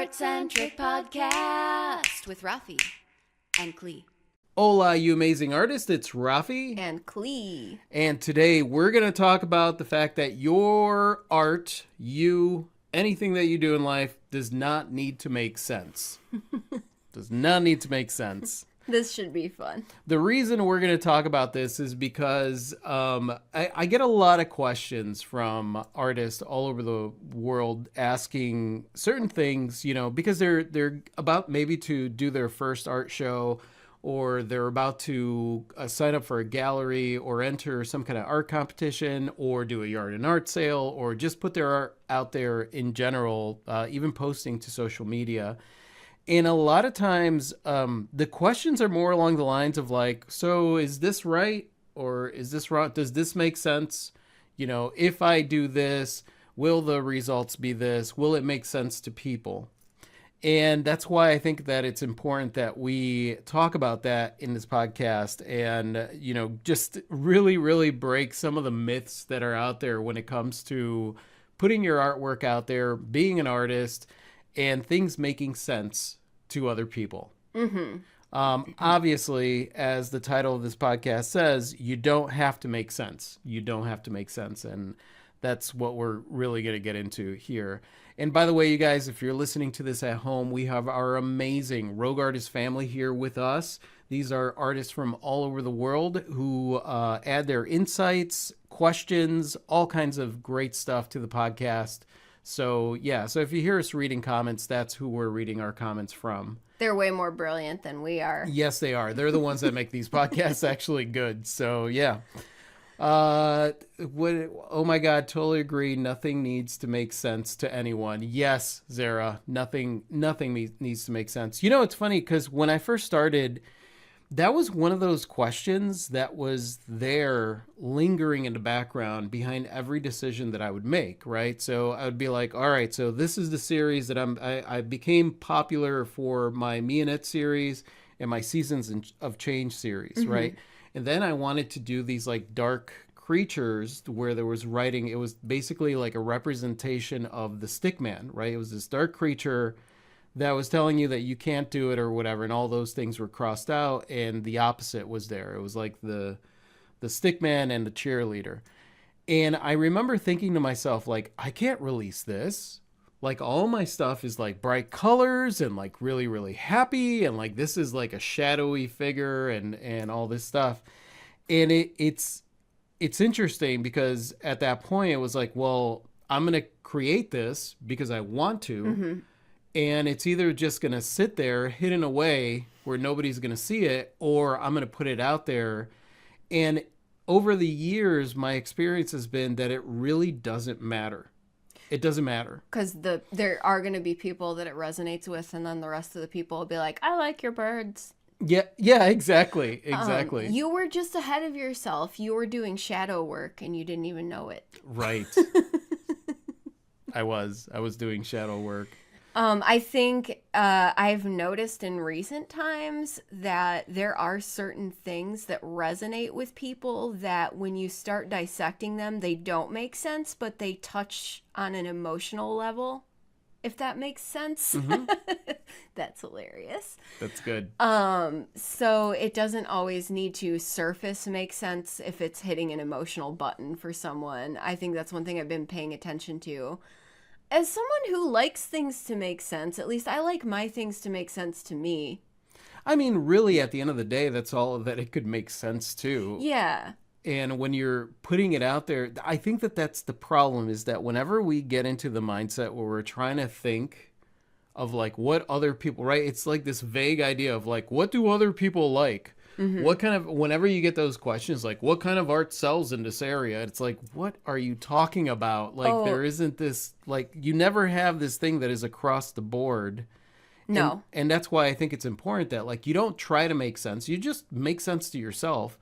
Art-Centric Podcast with Rafi and Klee. Hola, you amazing artist. It's Rafi. And Klee. And today we're going to talk about the fact that your art, anything that you do in life does not need to make sense. Does not need to make sense. This should be fun. The reason we're going to talk about this is because I get a lot of questions from artists all over the world asking certain things, because they're about maybe to do their first art show, or they're about to sign up for a gallery or enter some kind of art competition or do a yard and art sale or just put their art out there in general, even posting to social media. And a lot of times the questions are more along the lines of like, so is this right or is this wrong? Does this make sense? If I do this, will the results be this? Will it make sense to people? And that's why I think that it's important that we talk about that in this podcast and, just really, really break some of the myths that are out there when it comes to putting your artwork out there, being an artist, and things making sense to other people. Mm-hmm. Obviously, as the title of this podcast says, you don't have to make sense. You don't have to make sense. And that's what we're really going to get into here. And by the way, you guys, if you're listening to this at home, we have our amazing Rogue Artist family here with us. These are artists from all over the world who add their insights, questions, all kinds of great stuff to the podcast. So if you hear us reading comments, that's who we're reading our comments from. They're way more brilliant than we are. Yes, they are. They're the ones that make these podcasts actually good. So, yeah. Oh my God, totally agree. Nothing needs to make sense to anyone. Yes, Zara, nothing needs to make sense. It's funny because when I first started, that was one of those questions that was there lingering in the background behind every decision that I would make, right? So I would be like, all right, so this is the series that I became popular for my Me and It series and my Seasons of Change series, mm-hmm. right? And then I wanted to do these like dark creatures where there was writing. It was basically like a representation of the Stickman, right? It was this dark creature that was telling you that you can't do it or whatever, and all those things were crossed out, and the opposite was there. It was like the Stickman and the cheerleader. And I remember thinking to myself, like, I can't release this. Like, all my stuff is like bright colors and like really, really happy, and like this is like a shadowy figure and all this stuff. And it's interesting because at that point it was like, well, I'm gonna create this because I want to. Mm-hmm. And it's either just going to sit there hidden away where nobody's going to see it, or I'm going to put it out there. And over the years, my experience has been that it really doesn't matter. It doesn't matter. Because there are going to be people that it resonates with, and then the rest of the people will be like, I like your birds. Yeah, exactly. You were just ahead of yourself. You were doing shadow work, and you didn't even know it. Right. I was doing shadow work. I think I've noticed in recent times that there are certain things that resonate with people that when you start dissecting them, they don't make sense, but they touch on an emotional level, if that makes sense. Mm-hmm. That's hilarious. That's good. So it doesn't always need to surface make sense if it's hitting an emotional button for someone. I think that's one thing I've been paying attention to. As someone who likes things to make sense, at least I like my things to make sense to me. I mean, really, at the end of the day, that's all that it could make sense to. Yeah. And when you're putting it out there, I think that that's the problem, is that whenever we get into the mindset where we're trying to think of like what other people, right? It's like this vague idea of like, what do other people like? Mm-hmm. Whenever you get those questions, like what kind of art sells in this area? It's like, what are you talking about? Like, There isn't this, like, you never have this thing that is across the board. No. And that's why I think it's important that, like, you don't try to make sense. You just make sense to yourself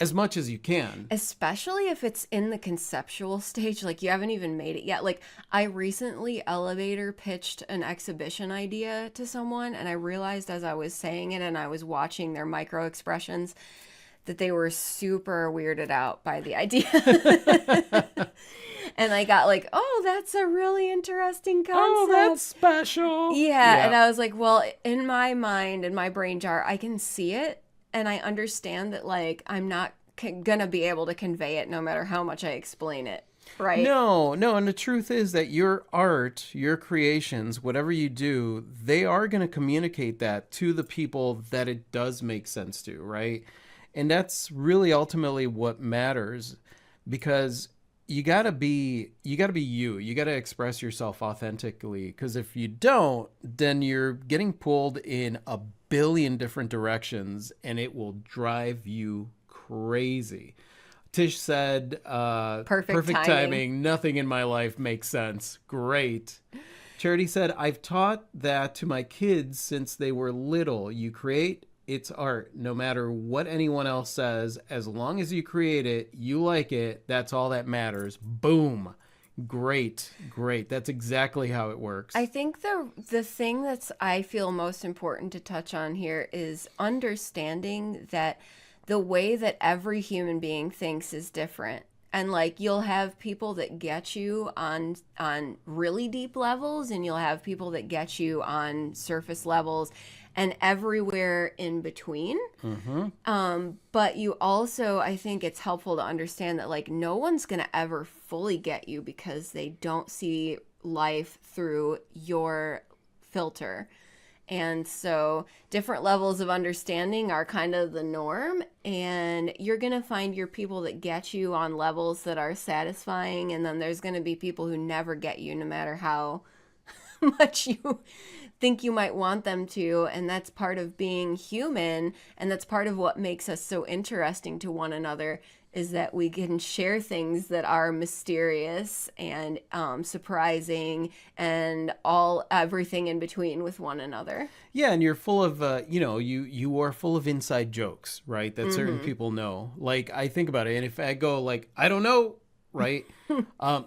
as much as you can. Especially if it's in the conceptual stage, like you haven't even made it yet. Like I recently elevator pitched an exhibition idea to someone, and I realized as I was saying it and I was watching their micro expressions that they were super weirded out by the idea. And I got like, oh, that's a really interesting concept. Oh, that's special. Yeah, and I was like, well, in my mind, in my brain jar, I can see it, and I understand that, like, I'm not gonna be able to convey it no matter how much I explain it, right? No, and the truth is that your art, your creations, whatever you do, they are going to communicate that to the people that it does make sense to, right? And that's really ultimately what matters, because you got to be you. You got to express yourself authentically, because if you don't, then you're getting pulled in a billion different directions and it will drive you crazy. Tish said, perfect timing. Nothing in my life makes sense. Great. Charity said, I've taught that to my kids since they were little. You create, it's art. No matter what anyone else says, as long as you create it, you like it, that's all that matters. Boom. Great. That's exactly how it works. I think the thing that's I feel most important to touch on here is understanding that the way that every human being thinks is different. And like you'll have people that get you on really deep levels, and you'll have people that get you on surface levels, and everywhere in between. But you also, I think it's helpful to understand that like no one's gonna ever fully get you because they don't see life through your filter. And so different levels of understanding are kind of the norm, and you're going to find your people that get you on levels that are satisfying, and then there's going to be people who never get you no matter how much you think you might want them to. And that's part of being human, and that's part of what makes us so interesting to one another, is that we can share things that are mysterious and surprising and everything in between with one another. Yeah, and you're full of, you are full of inside jokes, right? That certain people know. Like, I think about it, and if I go like, I don't know, right?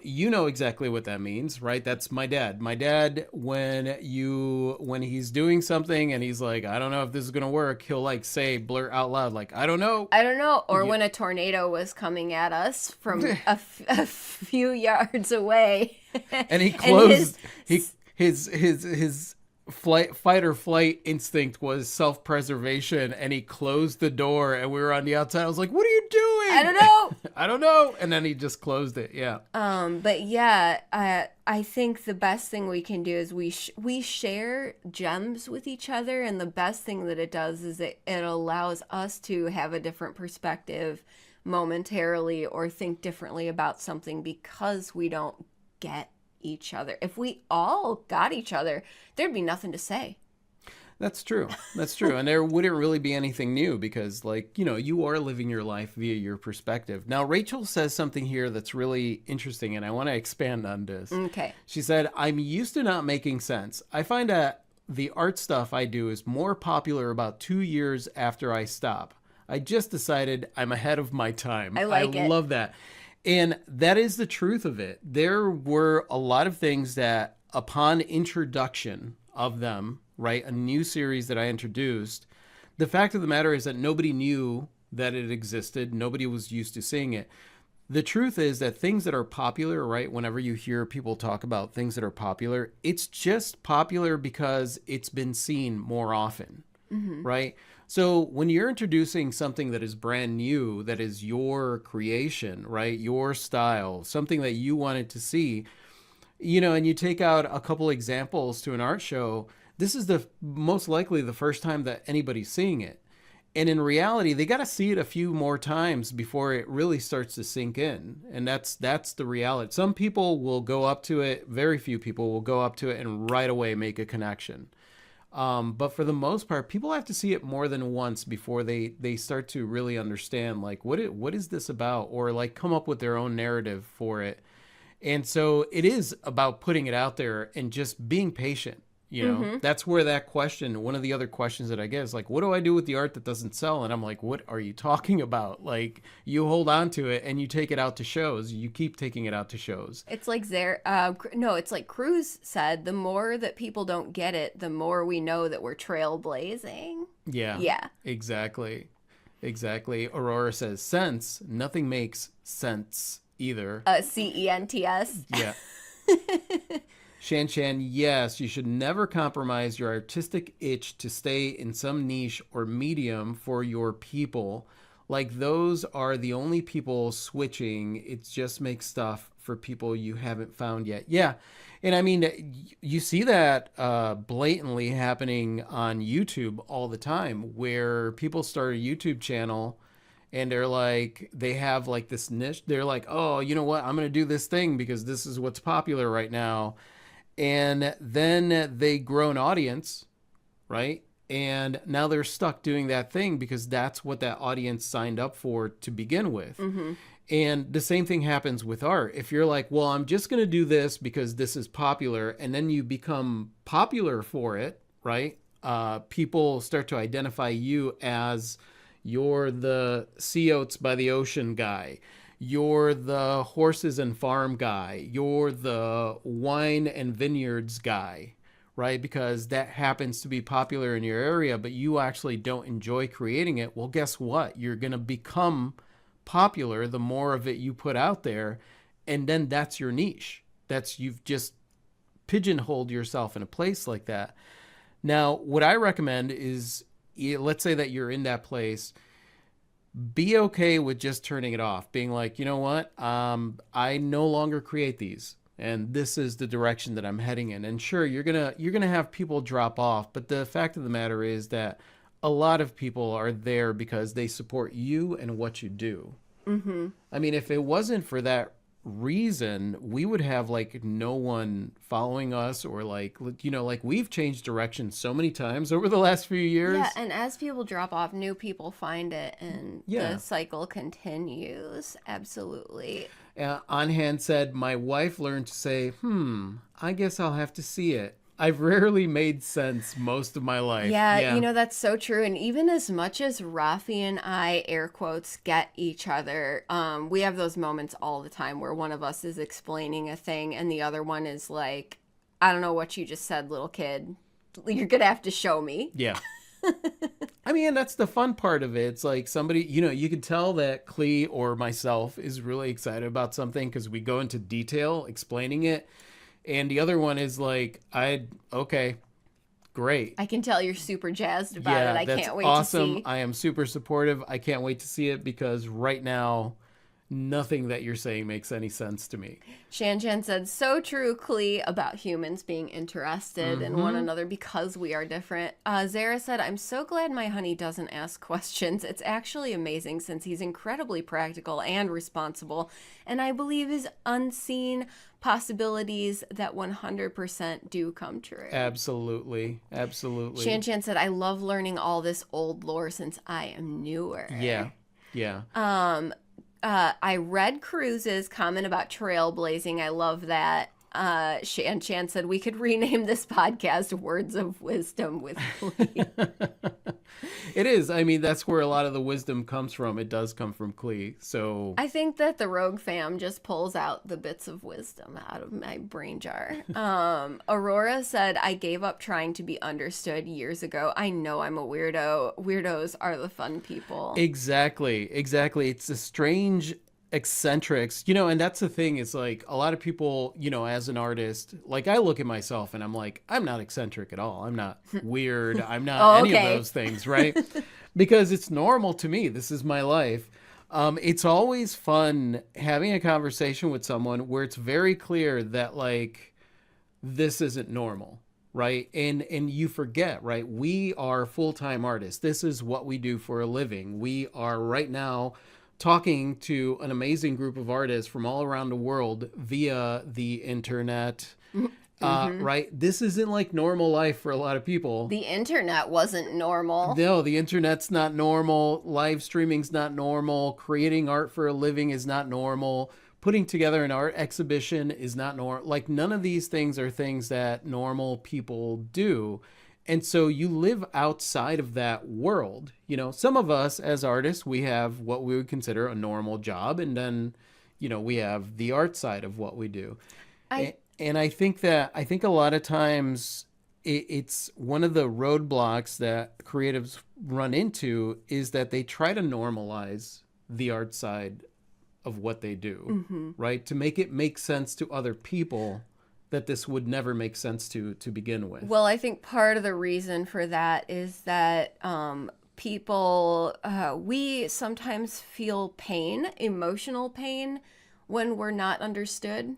You know exactly what that means, right? That's my dad. My dad, when he's doing something and he's like, I don't know if this is gonna work, he'll like blurt out loud, like, I don't know. Or when a tornado was coming at us from a few yards away, and he closed his fight or flight instinct was self-preservation, and he closed the door and we were on the outside. I was like, what are you doing? I don't know. I don't know. And then he just closed it. Yeah. But yeah, I think the best thing we can do is we share gems with each other, and the best thing that it does is it allows us to have a different perspective momentarily or think differently about something because we don't get each other. If we all got each other, there'd be nothing to say. That's true. And there wouldn't really be anything new because, like, you are living your life via your perspective. Now, Rachel says something here that's really interesting, and I want to expand on this. Okay. She said, I'm used to not making sense. I find that the art stuff I do is more popular about 2 years after I stop. I just decided I'm ahead of my time. I like it. I love that. And that is the truth of it. There were a lot of things that upon introduction of them, right, a new series that I introduced, the fact of the matter is that nobody knew that it existed. Nobody was used to seeing it. The truth is that things that are popular, right, whenever you hear people talk about things that are popular, it's just popular because it's been seen more often, right? So when you're introducing something that is brand new, that is your creation, right, your style, something that you wanted to see, and you take out a couple examples to an art show, this is the most likely the first time that anybody's seeing it. And in reality, they got to see it a few more times before it really starts to sink in. And that's the reality. Some people will go up to it. Very few people will go up to it and right away make a connection. But for the most part, people have to see it more than once before they start to really understand, like, what is this about? Or like come up with their own narrative for it. And so it is about putting it out there and just being patient. That's where that question, one of the other questions that I get is like, what do I do with the art that doesn't sell? And I'm like, what are you talking about? Like, you hold on to it and you take it out to shows. You keep taking it out to shows. It's like it's like Cruz said, the more that people don't get it, the more we know that we're trailblazing. Yeah. Exactly. Aurora says, sense. Nothing makes sense. either. CENTS. Yeah. Shan, yes, you should never compromise your artistic itch to stay in some niche or medium for your people. Like, those are the only people switching. It just makes stuff for people you haven't found yet. Yeah. And I mean, you see that blatantly happening on YouTube all the time, where people start a YouTube channel and they're like, they have like this niche. They're like, oh, you know what? I'm going to do this thing because this is what's popular right now. And then they grow an audience, right? And now they're stuck doing that thing because that's what that audience signed up for to begin with. Mm-hmm. And the same thing happens with art. If you're like, well, I'm just going to do this because this is popular, and then you become popular for it, right? People start to identify you as, you're the sea oats by the ocean guy. You're the horses and farm guy. You're the wine and vineyards guy, right? Because that happens to be popular in your area, but you actually don't enjoy creating it. Well, guess what? You're going to become popular the more of it you put out there. And then that's your niche. You've just pigeonholed yourself in a place like that. Now, what I recommend is, let's say that you're in that place, be okay with just turning it off, being like, you know what, I no longer create these, and this is the direction that I'm heading in. And sure, you're gonna have people drop off, but the fact of the matter is that a lot of people are there because they support you and what you do. Mm-hmm. I mean, if it wasn't for that reason, we would have like no one following us, or like, you know, like, we've changed direction so many times over the last few years. Yeah, and as people drop off, new people find it, and the cycle continues. Absolutely. On Hand said, my wife learned to say, I guess I'll have to see it. I've rarely made sense most of my life. Yeah, you know, that's so true. And even as much as Rafi and I, air quotes, get each other, we have those moments all the time where one of us is explaining a thing and the other one is like, I don't know what you just said, little kid. You're going to have to show me. Yeah. I mean, that's the fun part of it. It's like, somebody, you know, you can tell that Clee or myself is really excited about something because we go into detail explaining it. And the other one is like, okay, great. I can tell you're super jazzed about it. I can't wait awesome. to see. I am super supportive. I can't wait to see it because right now, nothing that you're saying makes any sense to me. Shan said, so true, Clee, about humans being interested in one another because we are different. Zara said, I'm so glad my honey doesn't ask questions. It's actually amazing since he's incredibly practical and responsible, and I believe his unseen possibilities that 100% do come true. Absolutely. Absolutely. Shan said, I love learning all this old lore since I am newer. Yeah. Yeah. I read Cruz's comment about trailblazing. I love that. Shan said we could rename this podcast Words of Wisdom with Clee. It is. I mean, that's where a lot of the wisdom comes from. It does come from Clee. So I think that the Rogue fam just pulls out the bits of wisdom out of my brain jar. Aurora said, I gave up trying to be understood years ago. I know I'm a weirdo. Weirdos are the fun people. Exactly. It's a strange eccentrics, you know, and that's the thing. It's like a lot of people, you know, as an artist, like, I look at myself and I'm like, I'm not eccentric at all. I'm not weird. I'm not any of those things, right? Because it's normal to me. This is my life. It's always fun having a conversation with someone where it's very clear that, like, this isn't normal, right? And you forget, right? We are full-time artists. This is what we do for a living. We are right now talking to an amazing group of artists from all around the world via the internet. Right? This isn't like normal life for a lot of people. The internet wasn't normal. No, the internet's not normal. Live streaming's not normal. Creating art for a living is not normal. Putting together an art exhibition is not normal. Like, none of these things are things that normal people do. And so you live outside of that world. You know, some of us as artists, we have what we would consider a normal job. And then, you know, we have the art side of what we do. And I think a lot of times it's one of the roadblocks that creatives run into is that they try to normalize the art side of what they do, right? To make it make sense to other people that this would never make sense to begin with. Well, I think part of the reason for that is that people, we sometimes feel pain, emotional pain, when we're not understood.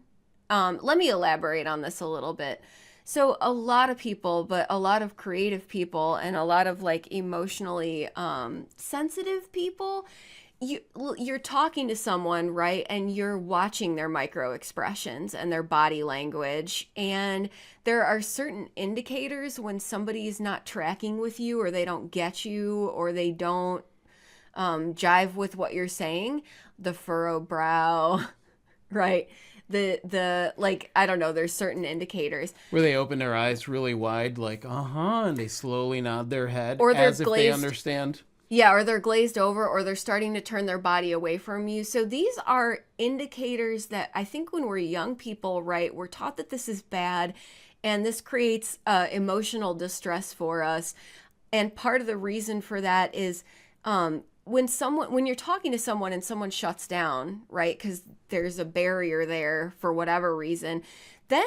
Let me elaborate on this a little bit. So a lot of people, but a lot of creative people and a lot of like emotionally sensitive people, you're talking to someone, right? And you're watching their micro expressions and their body language. And there are certain indicators when somebody's not tracking with you, or they don't get you, or they don't jive with what you're saying. The furrow brow, right? The like, I don't know, there's certain indicators where they open their eyes really wide, like and they slowly nod their head, or they're as if they understand. Yeah, or they're glazed over, or they're starting to turn their body away from you. So these are indicators that I think when we're young people, right, we're taught that this is bad, and this creates emotional distress for us. And part of the reason for that is when you're talking to someone and someone shuts down, right, because there's a barrier there for whatever reason, then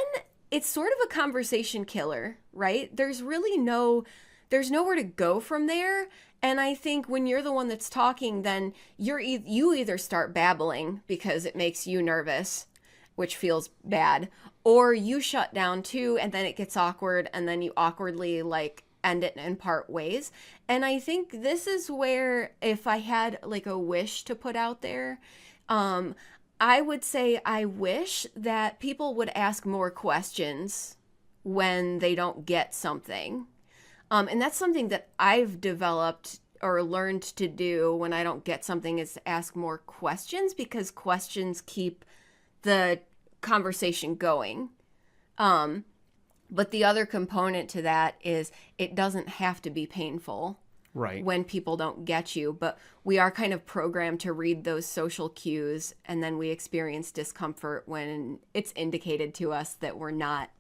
it's sort of a conversation killer, right? There's nowhere to go from there. And I think when you're the one that's talking, then you either start babbling because it makes you nervous, which feels bad, or you shut down too, and then it gets awkward, and then you awkwardly like end it and part ways. And I think this is where, if I had like a wish to put out there, I would say I wish that people would ask more questions when they don't get something. And that's something that I've developed or learned to do when I don't get something, is to ask more questions, because questions keep the conversation going. But the other component to that is it doesn't have to be painful, right, when people don't get you. But we are kind of programmed to read those social cues, and then we experience discomfort when it's indicated to us that we're not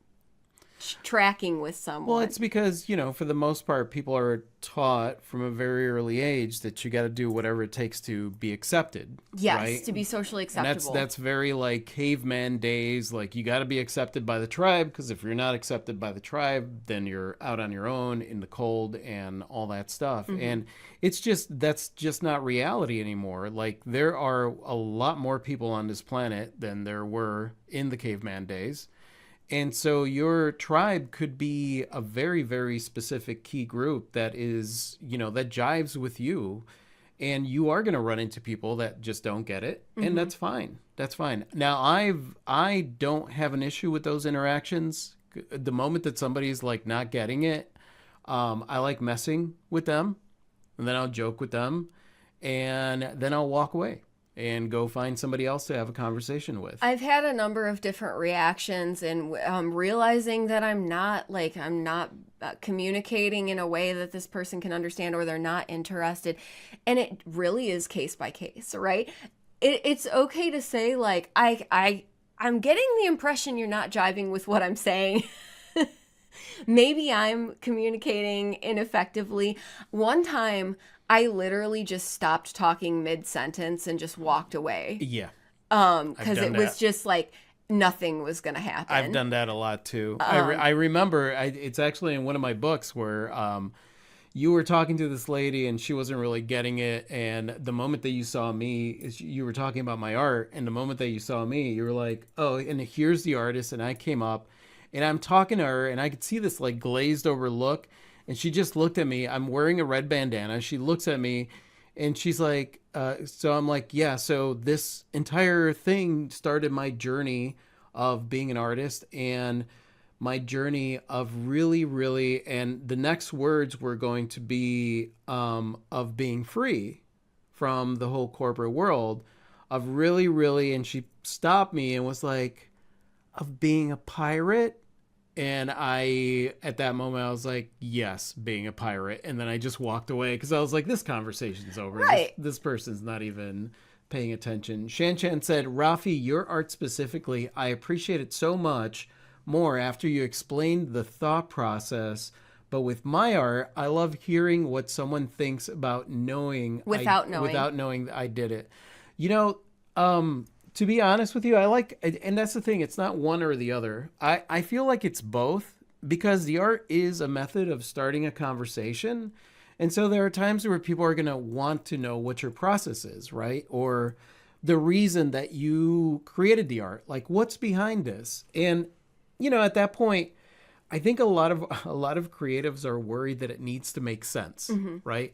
tracking with someone. Well, it's because, for the most part, people are taught from a very early age that you got to do whatever it takes to be accepted. Yes, right? to be socially acceptable. And that's very like caveman days. Like, you got to be accepted by the tribe, because if you're not accepted by the tribe, then you're out on your own in the cold and all that stuff. Mm-hmm. And that's just not reality anymore. Like, there are a lot more people on this planet than there were in the caveman days. And so your tribe could be a very, very specific key group that is, that jives with you. And you are going to run into people that just don't get it. Mm-hmm. And that's fine. That's fine. Now, I don't have an issue with those interactions. The moment that somebody's like not getting it, I like messing with them. And then I'll joke with them. And then I'll walk away and go find somebody else to have a conversation with. I've had a number of different reactions, and realizing that I'm not communicating in a way that this person can understand, or they're not interested. And it really is case by case, right? It's okay to say, like, I'm getting the impression you're not jiving with what I'm saying. Maybe I'm communicating ineffectively. One time, I literally just stopped talking mid-sentence and just walked away. Yeah. Because it was just like nothing was going to happen. I've done that a lot too. I remember, it's actually in one of my books where you were talking to this lady and she wasn't really getting it. And the moment that you saw me, you were talking about my art. And the moment that you saw me, you were like, oh, and here's the artist. And I came up and I'm talking to her, and I could see this like glazed over look. And she just looked at me. I'm wearing a red bandana. She looks at me and she's like, so I'm like, yeah, so this entire thing started my journey of being an artist, and my journey of really, really, and the next words were going to be of being free from the whole corporate world, of really, really, and she stopped me and was like, of being a pirate. And at that moment, I was like, yes, being a pirate. And then I just walked away because I was like, this conversation's over. Right. This person's not even paying attention. Shan Chan said, Rafi, your art specifically, I appreciate it so much more after you explained the thought process. But with my art, I love hearing what someone thinks about knowing. Without knowing that I did it. To be honest with you, I like, and that's the thing, it's not one or the other. I feel like it's both because the art is a method of starting a conversation. And so there are times where people are going to want to know what your process is, right? Or the reason that you created the art, like what's behind this. And, at that point, I think a lot of creatives are worried that it needs to make sense, right?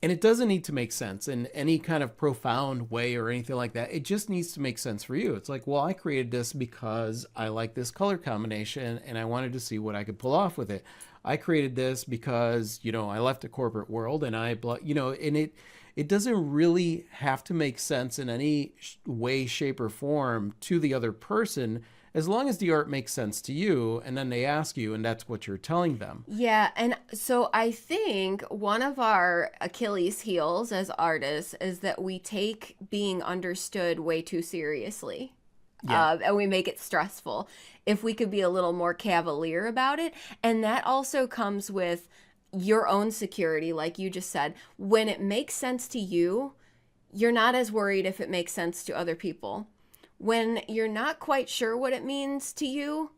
And it doesn't need to make sense in any kind of profound way or anything like that. It just needs to make sense for you. It's like, well, I created this because I like this color combination and I wanted to see what I could pull off with it. I created this because, I left the corporate world and and it doesn't really have to make sense in any way, shape, or form to the other person as long as the art makes sense to you, and then they ask you, and that's what you're telling them. Yeah, and so I think one of our Achilles heels as artists is that we take being understood way too seriously. Yeah. And we make it stressful. If we could be a little more cavalier about it, and that also comes with your own security, like you just said. When it makes sense to you, you're not as worried if it makes sense to other people. When you're not quite sure what it means to you,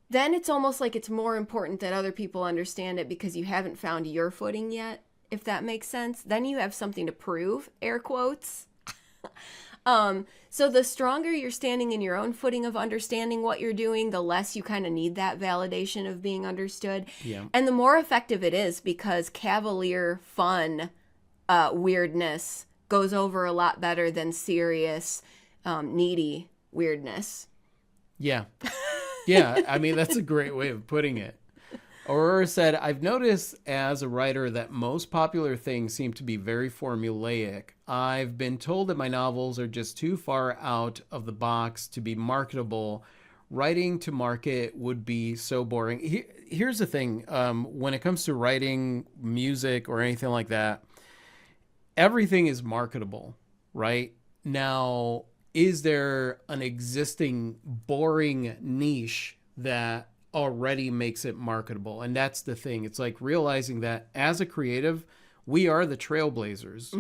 then it's almost like it's more important that other people understand it because you haven't found your footing yet, if that makes sense. Then you have something to prove, air quotes. So the stronger you're standing in your own footing of understanding what you're doing, the less you kind of need that validation of being understood. Yeah. And the more effective it is because cavalier, fun, weirdness goes over a lot better than serious, needy weirdness. Yeah. Yeah. I mean, that's a great way of putting it. Aurora said, I've noticed as a writer that most popular things seem to be very formulaic. I've been told that my novels are just too far out of the box to be marketable. Writing to market would be so boring. Here's the thing. When it comes to writing music or anything like that, everything is marketable, right? Now, is there an existing boring niche that already makes it marketable? And that's the thing. It's like realizing that as a creative, we are the trailblazers.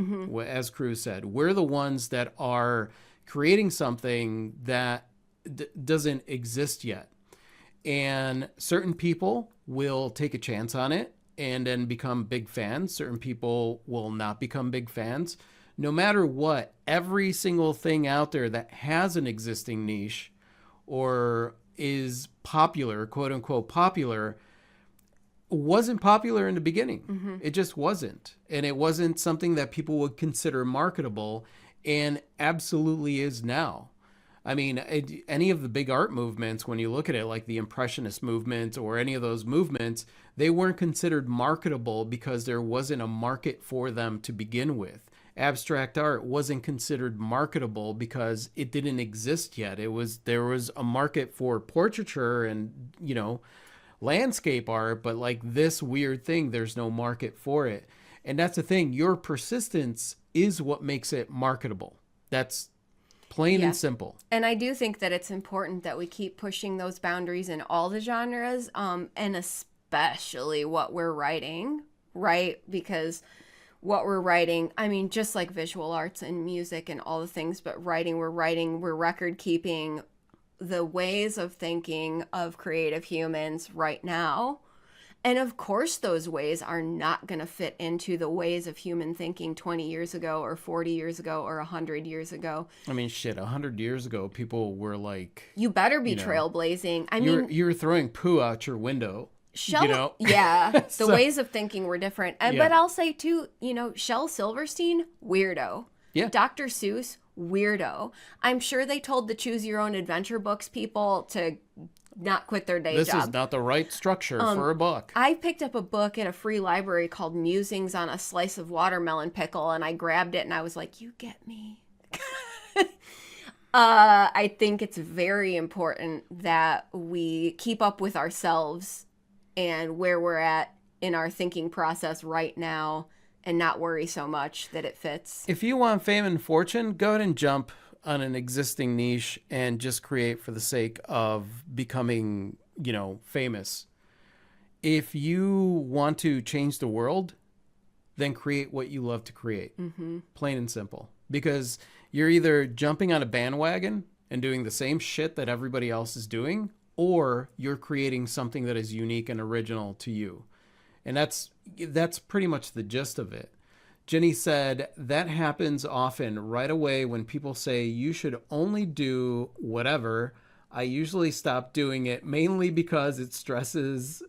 As Cruz said, we're the ones that are creating something that doesn't exist yet. And certain people will take a chance on it and then become big fans. Certain people will not become big fans. No matter what, every single thing out there that has an existing niche or is popular, quote unquote popular, wasn't popular in the beginning. It just wasn't. And it wasn't something that people would consider marketable, and absolutely is now. I mean, any of the big art movements, when you look at it, like the Impressionist movement or any of those movements, they weren't considered marketable because there wasn't a market for them to begin with. Abstract art wasn't considered marketable because it didn't exist yet. There was a market for portraiture and, landscape art, but like this weird thing, there's no market for it. And that's the thing. Your persistence is what makes it marketable. That's plain and simple. And I do think that it's important that we keep pushing those boundaries in all the genres, and especially what we're writing, right? Because what we're writing, I mean, just like visual arts and music and all the things, but writing, we're record keeping the ways of thinking of creative humans right now. And of course, those ways are not going to fit into the ways of human thinking 20 years ago or 40 years ago or 100 years ago. I mean, shit, 100 years ago, people were like... You better be trailblazing. I mean... You're throwing poo out your window. Yeah, the ways of thinking were different. Yeah. But I'll say, too, Shel Silverstein, weirdo. Yeah. Dr. Seuss, weirdo. I'm sure they told the Choose Your Own Adventure books people to not quit their day job. This is not the right structure for a book. I picked up a book at a free library called Musings on a Slice of Watermelon Pickle, and I grabbed it and I was like, you get me. I think it's very important that we keep up with ourselves and where we're at in our thinking process right now and not worry so much that it fits. If you want fame and fortune, go ahead and jump on an existing niche and just create for the sake of becoming, famous. If you want to change the world, then create what you love to create. Plain and simple. Because You're either jumping on a bandwagon and doing the same shit that everybody else is doing, or you're creating something that is unique and original to you. And that's pretty much the gist of it. Jenny said, that happens often right away when people say you should only do whatever. I usually stop doing it mainly because it stresses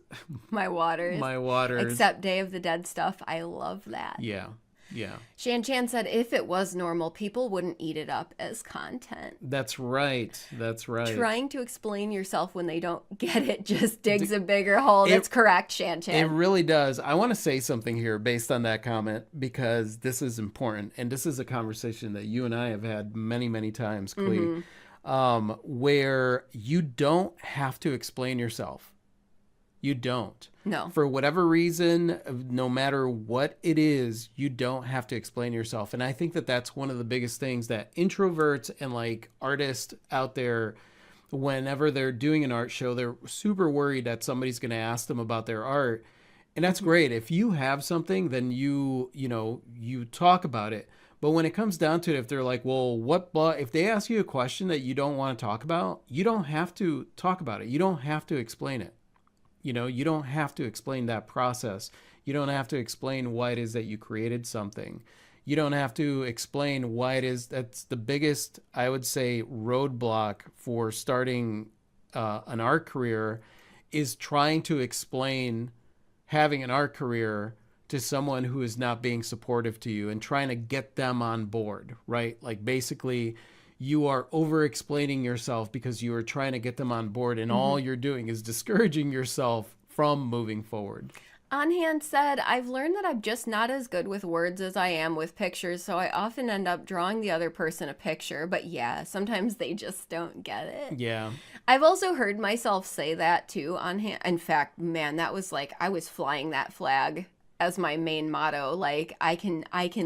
My waters. my waters. Except Day of the Dead stuff. I love that. Yeah. Yeah. Shan Chan said if it was normal, people wouldn't eat it up as content. That's right. That's right. Trying to explain yourself when they don't get it just digs a bigger hole. That's correct, Shan Chan. It really does. I want to say something here based on that comment because this is important. And this is a conversation that you and I have had many, many times, Clee, where you don't have to explain yourself. You don't. No. For whatever reason, no matter what it is, you don't have to explain yourself. And I think that that's one of the biggest things that introverts and like artists out there, whenever they're doing an art show, they're super worried that somebody's going to ask them about their art. And that's great. If you have something, then you talk about it. But when it comes down to it, if they're like, well, if they ask you a question that you don't want to talk about, you don't have to talk about it. You don't have to explain it. You don't have to explain that process. You don't have to explain why it is that you created something. You don't have to explain why it is. That's the biggest, I would say, roadblock for starting an art career is trying to explain having an art career to someone who is not being supportive to you and trying to get them on board, right? Like basically you are over explaining yourself because you are trying to get them on board and all you're doing is discouraging yourself from moving forward. Anhan said, I've learned that I'm just not as good with words as I am with pictures, so I often end up drawing the other person a picture. But yeah, sometimes they just don't get it. Yeah. I've also heard myself say that too, Anhan. In fact, man, that was like, I was flying that flag as my main motto. Like I can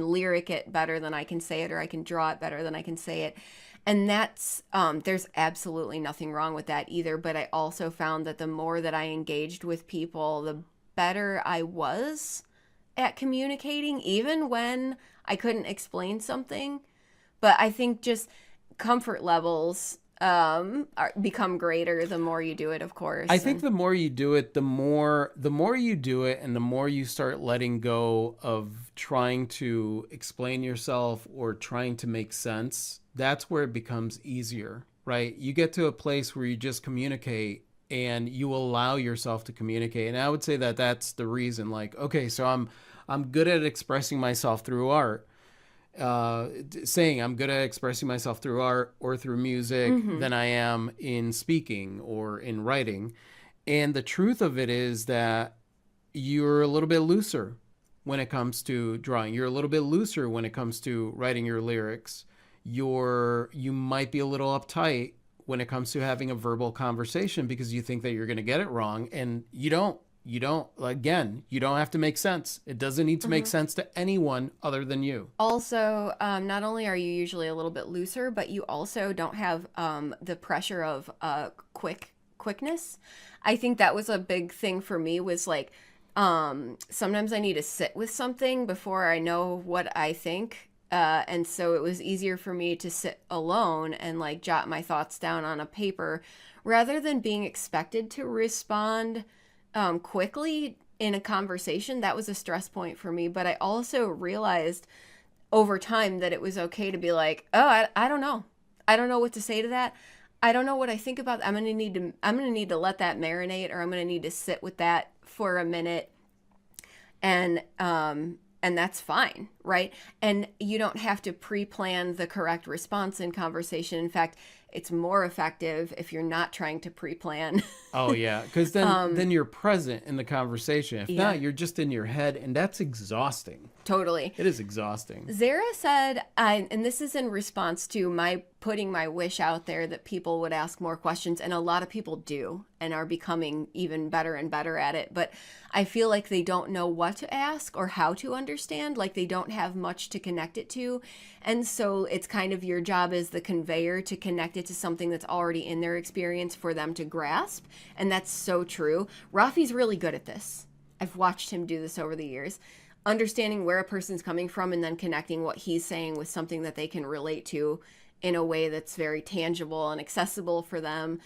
lyric it better than I can say it, or I can draw it better than I can say it. And that's, there's absolutely nothing wrong with that either. But I also found that the more that I engaged with people, the better I was at communicating, even when I couldn't explain something. But I think just comfort levels become greater the more you do it, of course. I think the more you do it, the more you do it, and the more you start letting go of trying to explain yourself or trying to make sense, that's where it becomes easier, right? You get to a place where you just communicate and you allow yourself to communicate. And I would say that that's the reason, like, okay, so I'm good at expressing myself through art. Saying I'm good at expressing myself through art or through music than I am in speaking or in writing. And the truth of it is that you're a little bit looser when it comes to drawing. You're a little bit looser when it comes to writing your lyrics. You might be a little uptight when it comes to having a verbal conversation because you think that you're going to get it wrong, and you don't. Again, you don't have to make sense. It doesn't need to make sense to anyone other than you. Also, not only are you usually a little bit looser, but you also don't have the pressure of quickness. I think that was a big thing for me, was like, sometimes I need to sit with something before I know what I think. And so it was easier for me to sit alone and like jot my thoughts down on a paper rather than being expected to respond quickly in a conversation. That was a stress point for me. But I also realized over time that it was okay to be like, oh, I don't know. I don't know what to say to that. I don't know what I think about. I'm gonna need to let that marinate, or I'm gonna need to sit with that for a minute. And that's fine, right? And you don't have to pre-plan the correct response in conversation. In fact, it's more effective if you're not trying to pre-plan. Oh yeah, because then you're present in the conversation. If not, you're just in your head, and that's exhausting. Totally. It is exhausting. Zara said, and this is in response to my putting my wish out there that people would ask more questions, and a lot of people do and are becoming even better and better at it. But I feel like they don't know what to ask or how to understand, like they don't have much to connect it to. And so it's kind of your job as the conveyor to connect it to something that's already in their experience for them to grasp. And that's so true. Rafi's really good at this. I've watched him do this over the years. understanding where a person's coming from and then connecting what he's saying with something that they can relate to in a way that's very tangible and accessible for them.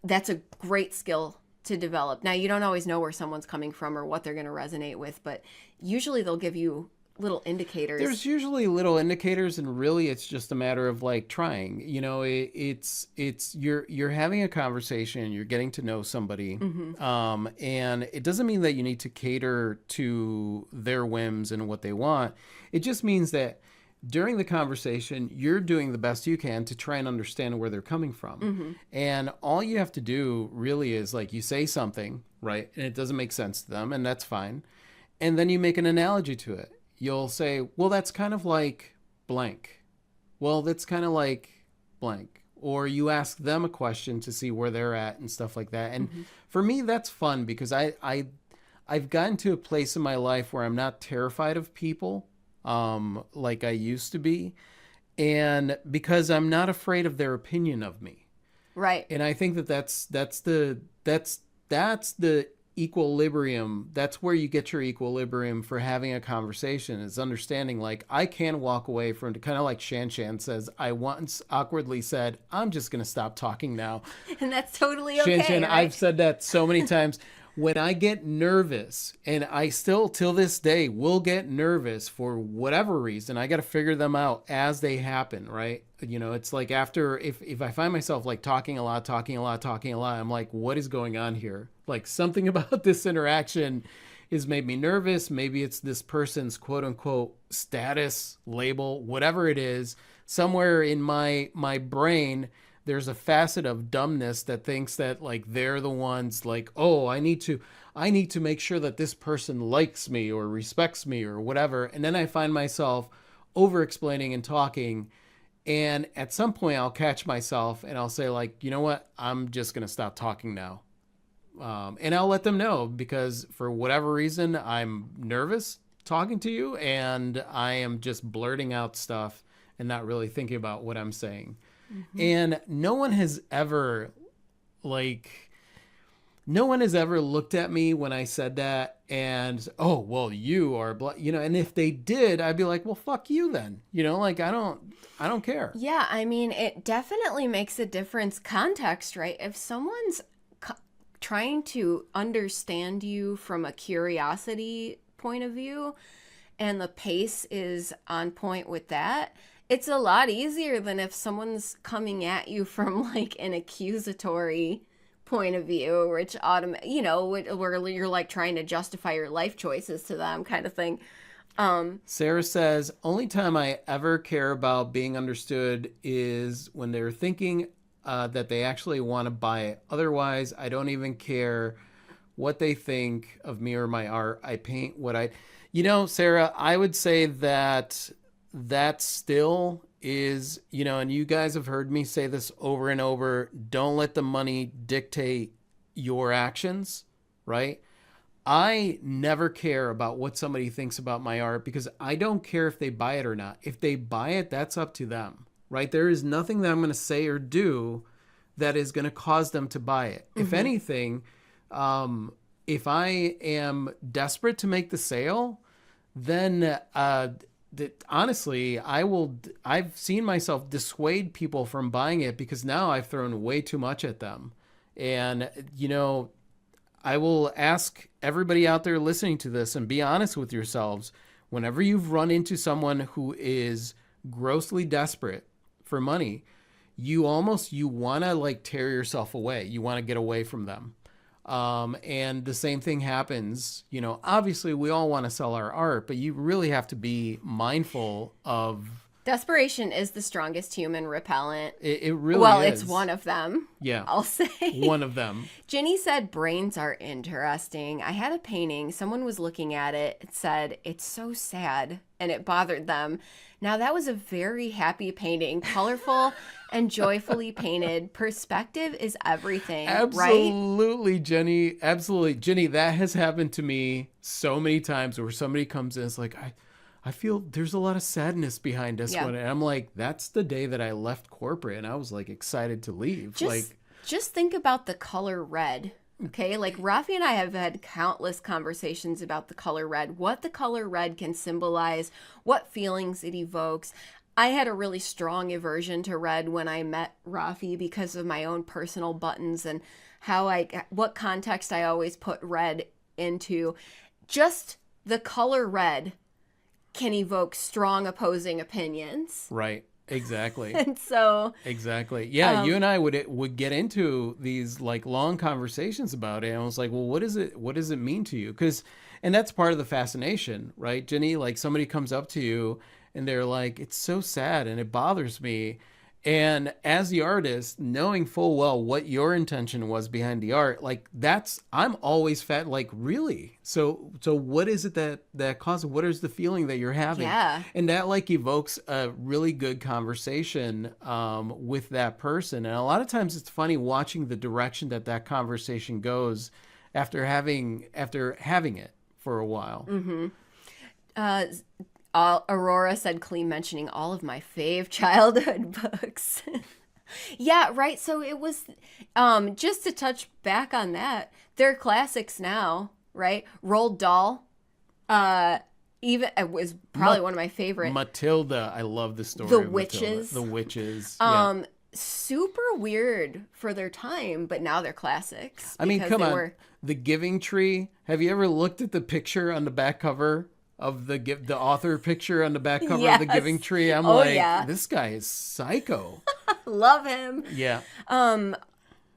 That's a great skill to develop. Now, you don't always know where someone's coming from or what they're going to resonate with, but usually they'll give you little indicators. There's usually little indicators, and really it's just a matter of like trying. You know, it's you're having a conversation, you're getting to know somebody, and it doesn't mean that you need to cater to their whims and what they want. It just means that during the conversation, you're doing the best you can to try and understand where they're coming from. And all you have to do really is like you say something, right? And it doesn't make sense to them, and that's fine. And then you make an analogy to it. You'll say, well, that's kind of like blank. Well, that's kind of like blank. Or you ask them a question to see where they're at and stuff like that. And for me, that's fun because I've gotten to a place in my life where I'm not terrified of people like I used to be. And because I'm not afraid of their opinion of me. Right. And I think that's the equilibrium. That's where you get your equilibrium for having a conversation, is understanding like I can walk away from, kind of like Shan Shan says, I once awkwardly said, I'm just going to stop talking now. And that's totally okay. Shan Shan, right? I've said that so many times. When I get nervous, and I still till this day will get nervous for whatever reason, I got to figure them out as they happen, right? You know, it's like after, if I find myself like talking a lot, I'm like, what is going on here? Like something about this interaction has made me nervous. Maybe it's this person's quote unquote status label, whatever it is. Somewhere in my brain, there's a facet of dumbness that thinks that like they're the ones like, oh, I need to make sure that this person likes me or respects me or whatever. And then I find myself over explaining and talking. And at some point I'll catch myself and I'll say like, you know what? I'm just going to stop talking now. And I'll let them know because for whatever reason, I'm nervous talking to you and I am just blurting out stuff and not really thinking about what I'm saying. And no one has ever looked at me when I said that and, oh, well, you are, and if they did, I'd be like, well, fuck you then, like, I don't care. Yeah. I mean, it definitely makes a difference. Context, right? If someone's trying to understand you from a curiosity point of view and the pace is on point with that, it's a lot easier than if someone's coming at you from like an accusatory point of view, which where you're like trying to justify your life choices to them kind of thing. Sarah says, only time I ever care about being understood is when they're thinking that they actually want to buy it. Otherwise, I don't even care what they think of me or my art. I paint what Sarah, I would say that still is, and you guys have heard me say this over and over, don't let the money dictate your actions, right? I never care about what somebody thinks about my art because I don't care if they buy it or not. If they buy it, that's up to them, right? There is nothing that I'm going to say or do that is going to cause them to buy it. If anything, if I am desperate to make the sale, then honestly, I've seen myself dissuade people from buying it because now I've thrown way too much at them. And, I will ask everybody out there listening to this and be honest with yourselves. Whenever you've run into someone who is grossly desperate for money, you want to like tear yourself away. You want to get away from them. And the same thing happens, obviously we all want to sell our art, but you really have to be mindful of. Desperation is the strongest human repellent. It really well, is. It's one of them. Yeah. I'll say. One of them. Ginny said brains are interesting. I had a painting. Someone was looking at it. It said, it's so sad. And it bothered them. Now, that was a very happy painting. Colorful and joyfully painted. Perspective is everything, Absolutely, right? Jenny. Absolutely. Jenny, that has happened to me so many times where somebody comes in and is like, I feel there's a lot of sadness behind this one. And I'm like, that's the day that I left corporate and I was like excited to leave. Just think about the color red. Okay, like Rafi and I have had countless conversations about the color red, what the color red can symbolize, what feelings it evokes. I had a really strong aversion to red when I met Rafi because of my own personal buttons and what context I always put red into. Just the color red can evoke strong opposing opinions. Right. Exactly. And so exactly. Yeah, you and I would get into these like long conversations about it. And I was like, well, what does it mean to you? And that's part of the fascination, right, Jenny? Like somebody comes up to you and they're like, it's so sad and it bothers me. And as the artist, knowing full well what your intention was behind the art, like I'm always like, really? So what is it that causes, what is the feeling that you're having? Yeah. And that like evokes a really good conversation with that person. And a lot of times it's funny watching the direction that conversation goes after having it for a while. Aurora said, clean mentioning all of my fave childhood books. Yeah, right. So it was, just to touch back on that, they're classics now, right? Roald Dahl, even it was probably one of my favorite. Matilda, I love the story. The of Witches. Matilda. The Witches. Yeah. Super weird for their time, but now they're classics. I mean, come on. The Giving Tree. Have you ever looked at the picture on the back cover of the author picture on the back cover of the Giving Tree? I'm this guy is psycho. Love him. Yeah.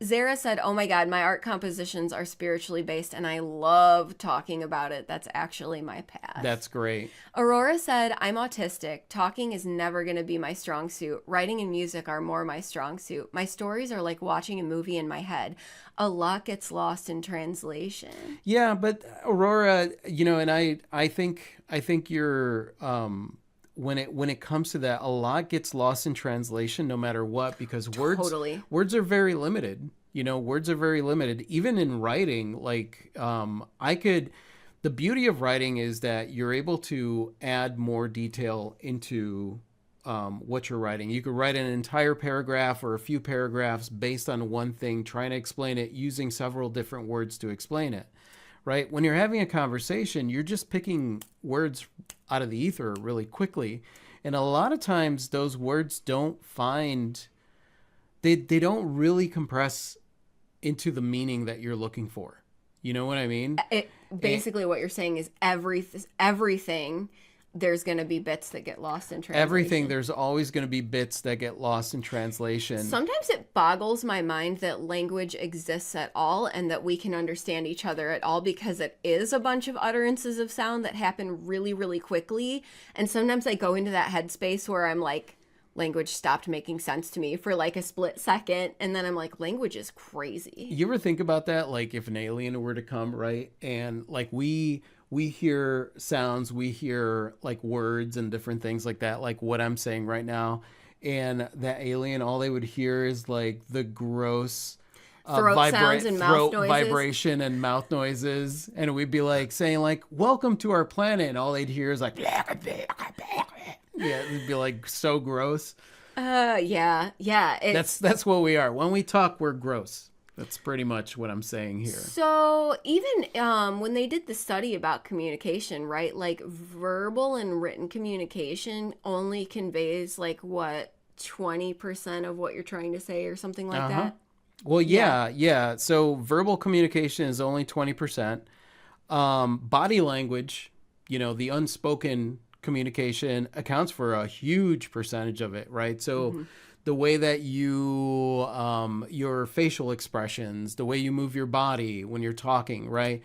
Zara said, oh my God, my art compositions are spiritually based and I love talking about it. That's actually my path. That's great. Aurora said, I'm autistic. Talking is never going to be my strong suit. Writing and music are more my strong suit. My stories are like watching a movie in my head. A lot gets lost in translation. Yeah, but Aurora, and I think you're when it comes to that, a lot gets lost in translation no matter what, because words are very limited. Words are very limited. Even in writing, like the beauty of writing is that you're able to add more detail into what you're writing. You could write an entire paragraph or a few paragraphs based on one thing, trying to explain it using several different words to explain it. Right? When you're having a conversation, you're just picking words out of the ether really quickly. And a lot of times those words don't don't really compress into the meaning that you're looking for. You know what I mean? Basically what you're saying is everything, there's going to be bits that get lost in translation. Everything, there's always going to be bits that get lost in translation. Sometimes it boggles my mind that language exists at all and that we can understand each other at all, because it is a bunch of utterances of sound that happen really, really quickly. And sometimes I go into that headspace where I'm like, language stopped making sense to me for like a split second. And then I'm like, language is crazy. You ever think about that? Like if an alien were to come, right? And like we hear sounds, we hear like words and different things like that, like what I'm saying right now. And that alien, all they would hear is like the gross throat sounds and mouth noises. Vibration and mouth noises. And we'd be like saying like, welcome to our planet. And all they'd hear is like, yeah, it'd be like so gross. Yeah. That's what we are. When we talk, we're gross. That's pretty much what I'm saying here. So even when they did the study about communication, right, like verbal and written communication only conveys like what, 20% of what you're trying to say or something like that? Well, yeah. So verbal communication is only 20%. Body language, the unspoken communication accounts for a huge percentage of it, right? So the way that you, your facial expressions, the way you move your body when you're talking, right?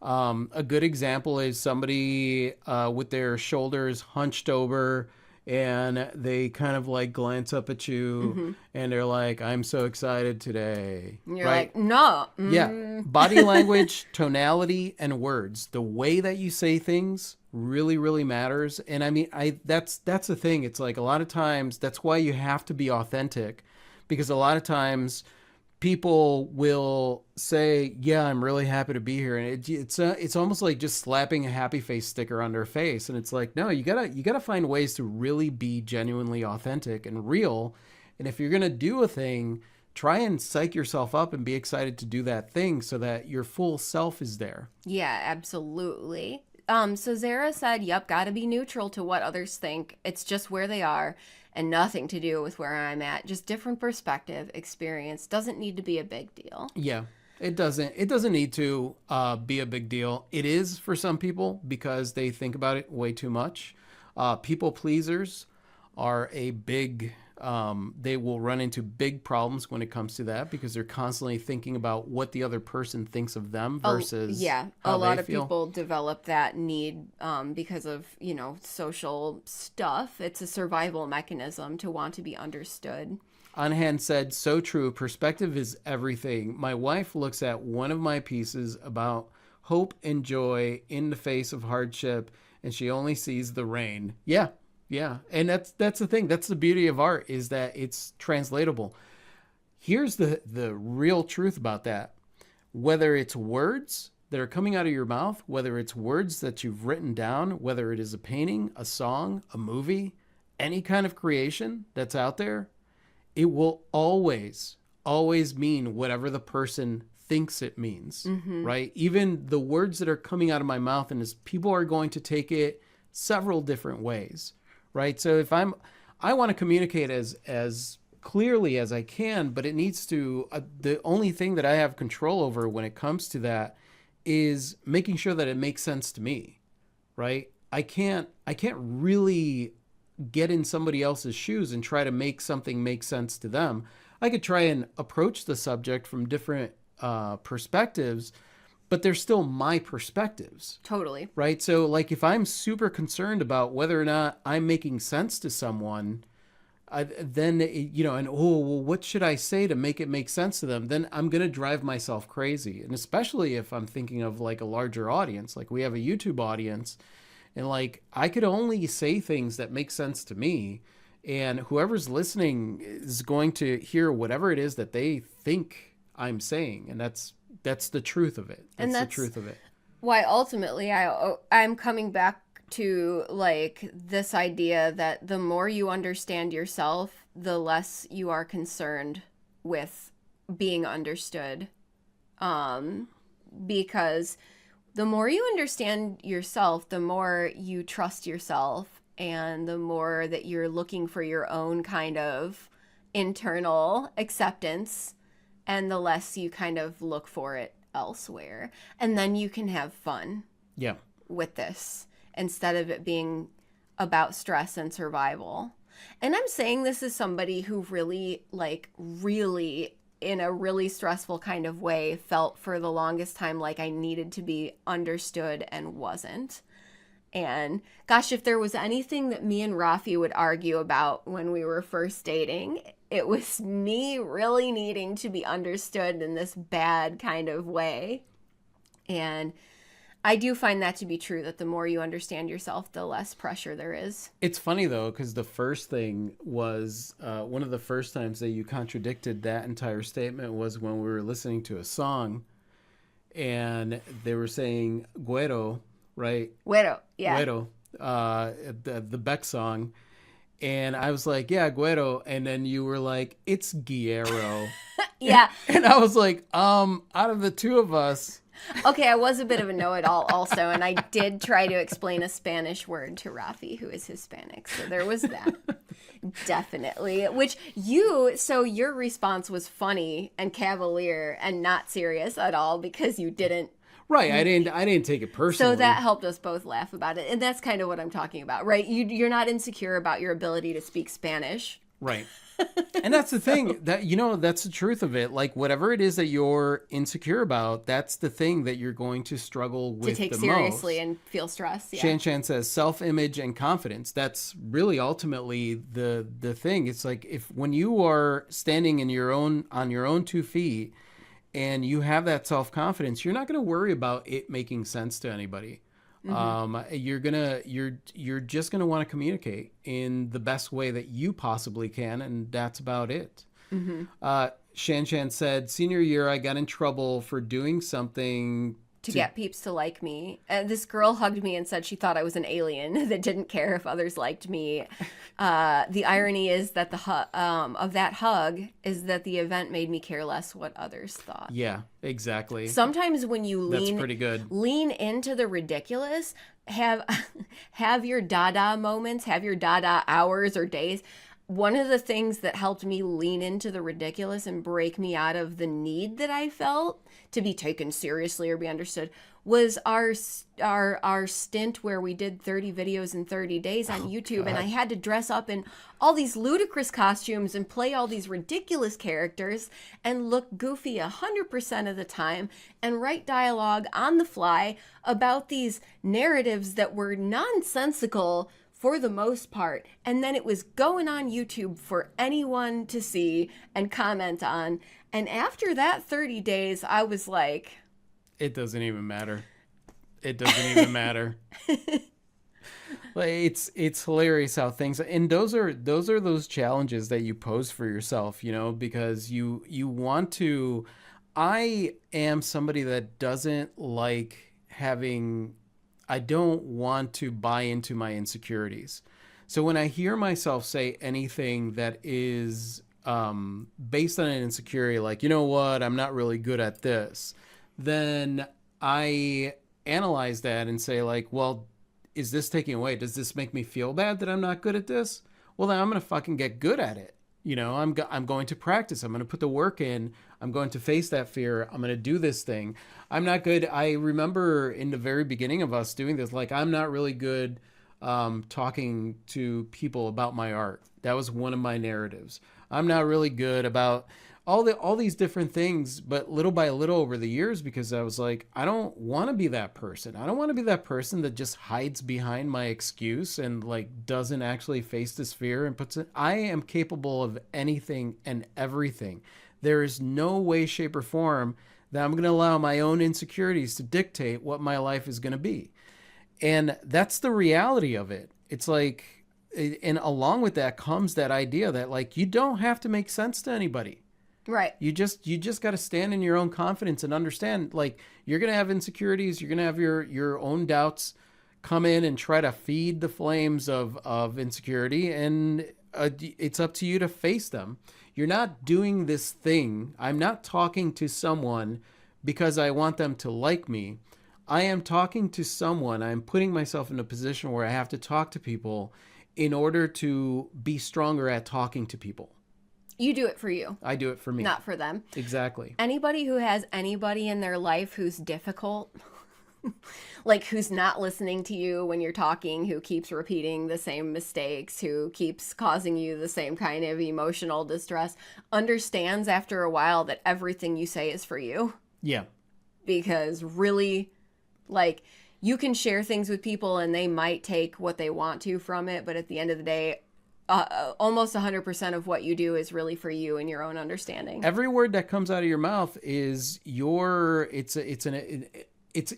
A good example is somebody with their shoulders hunched over and they kind of like glance up at you and they're like, I'm so excited today. And you're like, no. Yeah. Body language, tonality, and words. The way that you say things really, really matters. And I mean, that's the thing. It's like a lot of times that's why you have to be authentic, because a lot of times people will say, yeah, I'm really happy to be here. And it's almost like just slapping a happy face sticker on their face. And it's like, no, you gotta find ways to really be genuinely authentic and real. And if you're going to do a thing, try and psych yourself up and be excited to do that thing so that your full self is there. Yeah, absolutely. So Zara said, yep, gotta be neutral to what others think. It's just where they are and nothing to do with where I'm at. Just different perspective, experience. Doesn't need to be a big deal. Yeah, it doesn't need to be a big deal. It is for some people because they think about it way too much. People pleasers are a big, they will run into big problems when it comes to that because they're constantly thinking about what the other person thinks of them versus a lot of people develop that need because of, social stuff. It's a survival mechanism to want to be understood. Anhan said, so true. Perspective is everything. My wife looks at one of my pieces about hope and joy in the face of hardship, and she only sees the rain. Yeah. Yeah. And that's the thing. That's the beauty of art, is that it's translatable. Here's the real truth about that. Whether it's words that are coming out of your mouth, whether it's words that you've written down, whether it is a painting, a song, a movie, any kind of creation that's out there, it will always mean whatever the person thinks it means, right? Even the words that are coming out of my mouth, and as people are going to take it several different ways, right? So if I want to communicate as clearly as I can, but it needs to, the only thing that I have control over when it comes to that is making sure that it makes sense to me, right? I can't really get in somebody else's shoes and try to make something make sense to them. I could try and approach the subject from different perspectives, but they're still my perspectives. Totally. Right? So like if I'm super concerned about whether or not I'm making sense to someone, then, what should I say to make it make sense to them? Then I'm going to drive myself crazy. And especially if I'm thinking of like a larger audience, like we have a YouTube audience, and like I could only say things that make sense to me, and whoever's listening is going to hear whatever it is that they think I'm saying, and that's the truth of it. That's the truth of it. Why ultimately I'm coming back to like this idea that the more you understand yourself, the less you are concerned with being understood, because the more you understand yourself, the more you trust yourself, and the more that you're looking for your own kind of internal acceptance, and the less you kind of look for it elsewhere. And then you can have fun with this instead of it being about stress and survival. And I'm saying this as somebody who really in a really stressful kind of way felt for the longest time like I needed to be understood and wasn't. And gosh, if there was anything that me and Rafi would argue about when we were first dating, it was me really needing to be understood in this bad kind of way. And I do find that to be true, that the more you understand yourself, the less pressure there is. It's funny, though, because the first thing was one of the first times that you contradicted that entire statement was when we were listening to a song and they were saying Güero, right? Güero, yeah. Güero, the Beck song. And I was like, yeah, Güero. And then you were like, it's Guerrero. Yeah. And I was like, out of the two of us. Okay, I was a bit of a know-it-all also, and I did try to explain a Spanish word to Rafi, who is Hispanic, so there was that. Definitely. So your response was funny and cavalier and not serious at all because you didn't. Right, I didn't take it personally. So that helped us both laugh about it, and that's kind of what I'm talking about, right? You're not insecure about your ability to speak Spanish. Right. And that's the thing that, that's the truth of it. Like whatever it is that you're insecure about, that's the thing that you're going to struggle with to take the seriously most. And feel stressed. Yeah. Shan says self-image and confidence. That's really ultimately the thing. It's like when you are standing on your own 2 feet and you have that self-confidence, you're not going to worry about it making sense to anybody. Mm-hmm. You're just gonna want to communicate in the best way that you possibly can, and that's about it. Mm-hmm. Shan said, senior year, I got in trouble for doing something to get peeps to like me. This girl hugged me and said she thought I was an alien that didn't care if others liked me. The irony is that of that hug is that the event made me care less what others thought. Yeah, exactly. Sometimes when you That's pretty good. lean into the ridiculous, have your dada moments, have your dada hours or days. One of the things that helped me lean into the ridiculous and break me out of the need that I felt to be taken seriously or be understood was our stint where we did 30 videos in 30 days on YouTube. God. And I had to dress up in all these ludicrous costumes and play all these ridiculous characters and look goofy 100% of the time and write dialogue on the fly about these narratives that were nonsensical for the most part, and then it was going on YouTube for anyone to see and comment on. And after that 30 days, I was like, it doesn't even matter. It doesn't even matter. Like it's hilarious how things, and those are those challenges that you pose for yourself, you know, because you want to. I am somebody that doesn't like having. I don't want to buy into my insecurities. So when I hear myself say anything that is based on an insecurity, like, you know what, I'm not really good at this, then I analyze that and say, like, well, is this taking away? Does this make me feel bad that I'm not good at this? Well, then I'm going to fucking get good at it. You know, I'm going to practice. I'm going to put the work in. I'm going to face that fear. I'm going to do this thing. I'm not good. I remember in the very beginning of us doing this, like, I'm not really good talking to people about my art. That was one of my narratives. I'm not really good about all these different things, but little by little over the years, because I was like, I don't want to be that person. I don't want to be that person that just hides behind my excuse and like doesn't actually face this fear and puts it. I am capable of anything and everything. There is no way, shape, or form that I'm going to allow my own insecurities to dictate what my life is going to be. And that's the reality of it. It's like, and along with that comes that idea that like, you don't have to make sense to anybody. Right. You just got to stand in your own confidence and understand, like, you're going to have insecurities. You're going to have your own doubts come in and try to feed the flames of insecurity. And it's up to you to face them. You're not doing this thing. I'm not talking to someone because I want them to like me. I am talking to someone. I'm putting myself in a position where I have to talk to people in order to be stronger at talking to people. You do it for you. I do it for me. Not for them. Exactly. Anybody who has anybody in their life who's difficult, like who's not listening to you when you're talking, who keeps repeating the same mistakes, who keeps causing you the same kind of emotional distress, understands after a while that everything you say is for you. Yeah. Because really, like, you can share things with people and they might take what they want to from it, but at the end of the day, almost 100% of what you do is really for you and your own understanding. Every word that comes out of your mouth is it's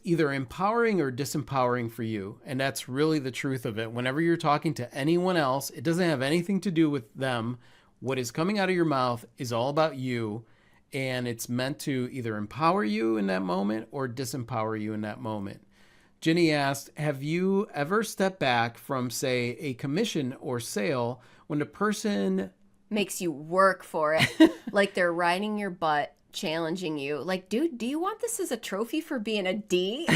either empowering or disempowering for you. And that's really the truth of it. Whenever you're talking to anyone else, it doesn't have anything to do with them. What is coming out of your mouth is all about you. And it's meant to either empower you in that moment or disempower you in that moment. Jenny asked, have you ever stepped back from, say, a commission or sale when the person makes you work for it, like they're riding your butt, challenging you? Like, dude, do you want this as a trophy for being a D?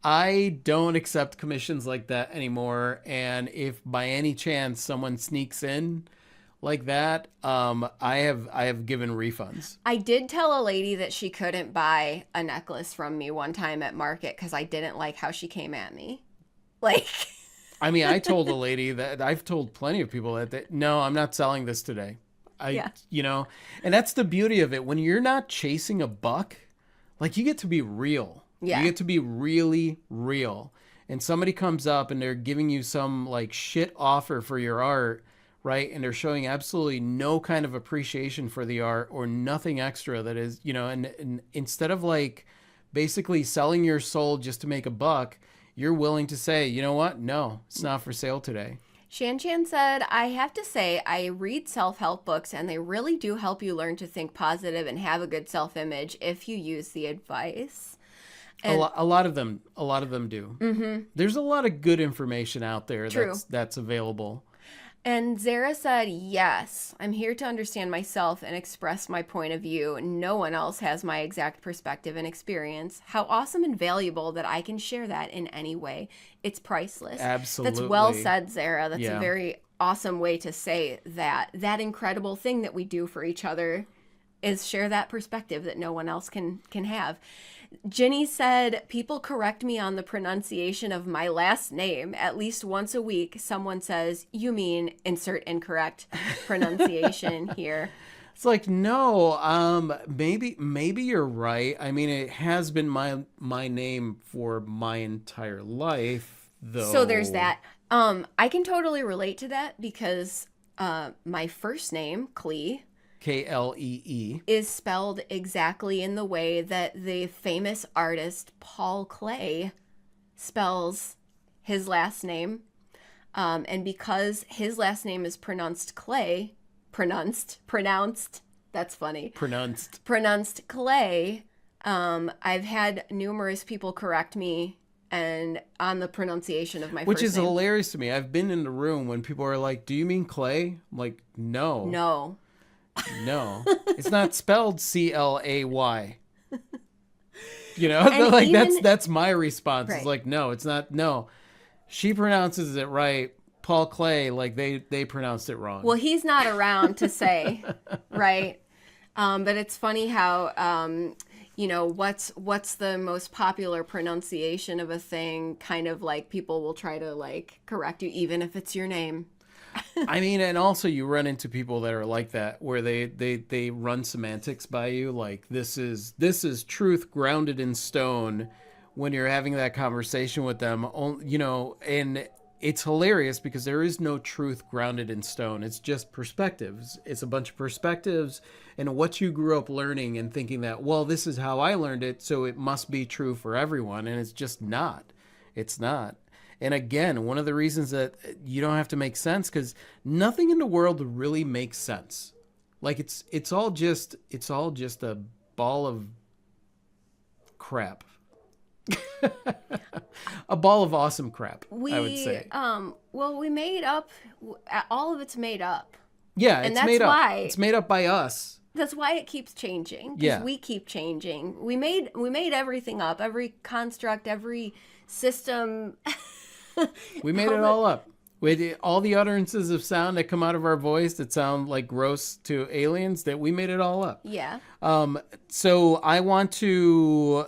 I don't accept commissions like that anymore. And if by any chance someone sneaks in like that, I have given refunds. I did tell a lady that she couldn't buy a necklace from me one time at market because I didn't like how she came at me. Like, I mean, I told a lady that I've told plenty of people that no, I'm not selling this today. You know, and that's the beauty of it. When you're not chasing a buck, like, you get to be real. Yeah. You get to be really real. And somebody comes up and they're giving you some like shit offer for your art, right? And they're showing absolutely no kind of appreciation for the art or nothing extra that is, you know, and instead of like basically selling your soul just to make a buck, you're willing to say, you know what? No, it's not for sale today. Shan Chan said, I have to say, I read self-help books and they really do help you learn to think positive and have a good self-image if you use the advice. A lot of them do. Mm-hmm. There's a lot of good information out there True. that's available. And Zara said, yes, I'm here to understand myself and express my point of view. No one else has my exact perspective and experience. How awesome and valuable that I can share that in any way. It's priceless. Absolutely. That's well said, Zara. That's Yeah. a very awesome way to say that. That incredible thing that we do for each other is share that perspective that no one else can have. Ginny said, people correct me on the pronunciation of my last name. At least once a week, someone says, you mean insert incorrect pronunciation here. It's like, no, maybe you're right. I mean, it has been my name for my entire life, though. So there's that. I can totally relate to that because my first name, Klee, Klee, is spelled exactly in the way that the famous artist Paul Klee spells his last name. And because his last name is pronounced that's funny. Pronounced Clay, I've had numerous people correct me and on the pronunciation of my which first is name. hilarious to me. I've been in the room when people are like, do you mean Clay? I'm like, no. No, it's not spelled Clay. You know, And like even- that's my response. Right. It's like, no, it's not. No, she pronounces it right. Paul Clay, like they pronounced it wrong. Well, he's not around to say, right? But it's funny how, what's the most popular pronunciation of a thing? Kind of like people will try to like correct you, even if it's your name. I mean, and also you run into people that are like that, where they run semantics by you. Like this is truth grounded in stone when you're having that conversation with them, you know, and it's hilarious because there is no truth grounded in stone. It's just perspectives. It's a bunch of perspectives and what you grew up learning and thinking that, well, this is how I learned it, so it must be true for everyone. And it's just not. It's not. And again, one of the reasons that you don't have to make sense, because nothing in the world really makes sense. Like it's all just a ball of crap. A ball of awesome crap, I would say. We made up, all of it's made up. Yeah, and it's that's made up. why- It's made up by us. That's why it keeps changing. 'Cause Yeah. we keep changing. We made everything up, every construct, every system. We made it all up. With all the utterances of sound that come out of our voice that sound like gross to aliens, that we made it all up. Yeah. So I want to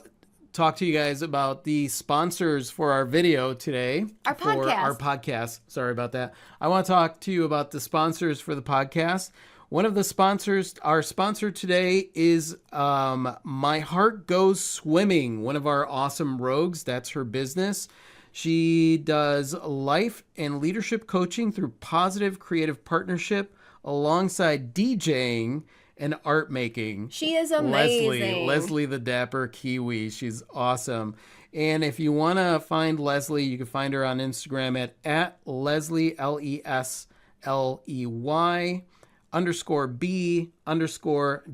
talk to you guys about the sponsors for our video today. Our for podcast. Our podcast. Sorry about that. I want to talk to you about the sponsors for the podcast. One of the sponsors, our sponsor today is My Heart Goes Swimming, one of our awesome rogues. That's her business. She does life and leadership coaching through positive creative partnership alongside DJing and art making. She is amazing. Leslie the Dapper Kiwi. She's awesome. And if you want to find Leslie, you can find her on Instagram at Leslie, LESLEY _B_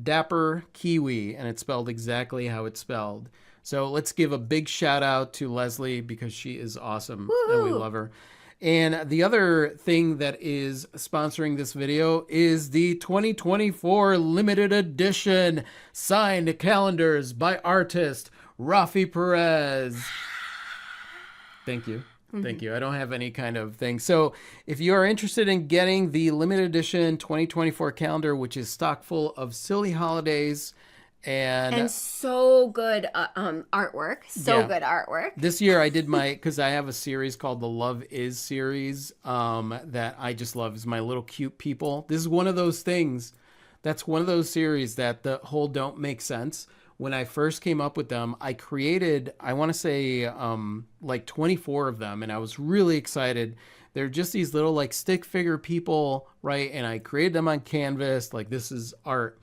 Dapper Kiwi. And it's spelled exactly how it's spelled. So let's give a big shout out to Leslie because she is awesome. Woo-hoo. And we love her. And the other thing that is sponsoring this video is the 2024 limited edition signed calendars by artist Rafi Perez. Thank you. Thank you. I don't have any kind of thing. So if you are interested in getting the limited edition 2024 calendar, which is stock full of silly holidays, and so good artwork. Good artwork. This year I did because I have a series called the Love Is series that I just love. Is my little cute people. This is one of those things. That's one of those series that the whole don't make sense. When I first came up with them, I created, I want to say like 24 of them. And I was really excited. They're just these little like stick figure people, right? And I created them on canvas. Like this is art.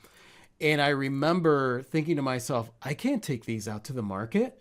And I remember thinking to myself, I can't take these out to the market,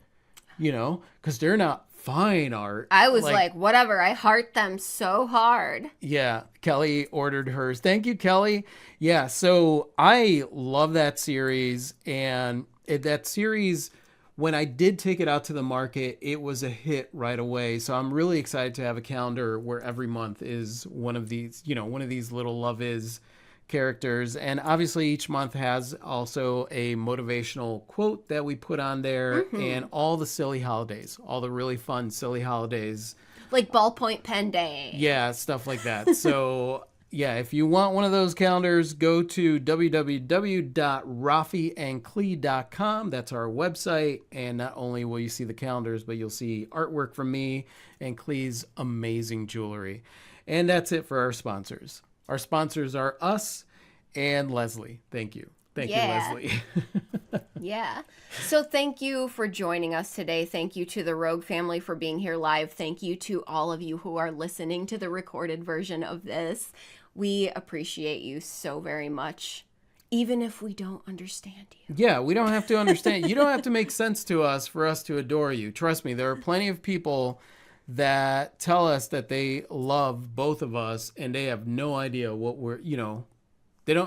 you know, because they're not fine art. I was like, whatever. I heart them so hard. Yeah, Kelly ordered hers. Thank you, Kelly. Yeah, so I love that series. And that series, when I did take it out to the market, it was a hit right away. So I'm really excited to have a calendar where every month is one of these, one of these little Love Is characters. And obviously each month has also a motivational quote that we put on there, and all the silly holidays, all the really fun silly holidays. Like ballpoint pen day. Yeah, stuff like that. So yeah, if you want one of those calendars, go to www.rafiandklee.com. That's our website. And not only will you see the calendars, but you'll see artwork from me and Klee's amazing jewelry. And that's it for our sponsors. Our sponsors are us and Leslie. Thank you. Thank you, Leslie. Yeah. So thank you for joining us today. Thank you to the Rogue family for being here live. Thank you to all of you who are listening to the recorded version of this. We appreciate you so very much, even if we don't understand you. Yeah, we don't have to understand. You don't have to make sense to us for us to adore you. Trust me, there are plenty of people that tell us that they love both of us and they have no idea what we're,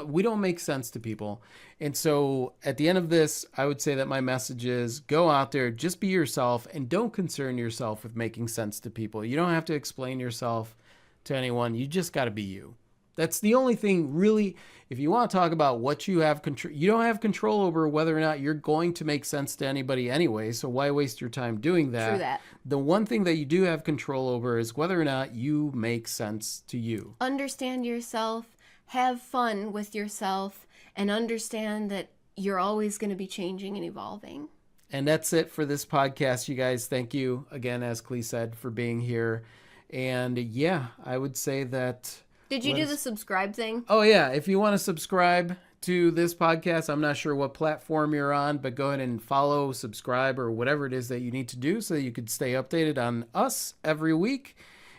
we don't make sense to people. And so at the end of this, I would say that my message is go out there, just be yourself, and don't concern yourself with making sense to people. You don't have to explain yourself to anyone. You just got to be you. That's the only thing really. If you want to talk about what you have control, you don't have control over whether or not you're going to make sense to anybody anyway. So why waste your time doing that? True that. The one thing that you do have control over is whether or not you make sense to you. Understand yourself, have fun with yourself, and understand that you're always going to be changing and evolving. And that's it for this podcast, you guys. Thank you again, as Klee said, for being here. And yeah, I would say that. Did you do the subscribe thing? Oh, yeah. If you want to subscribe to this podcast, I'm not sure what platform you're on, but go ahead and follow, subscribe, or whatever it is that you need to do so that you could stay updated on us every week.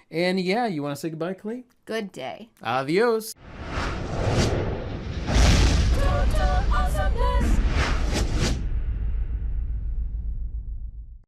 And yeah, you want to say goodbye, Klee? Good day. Adios.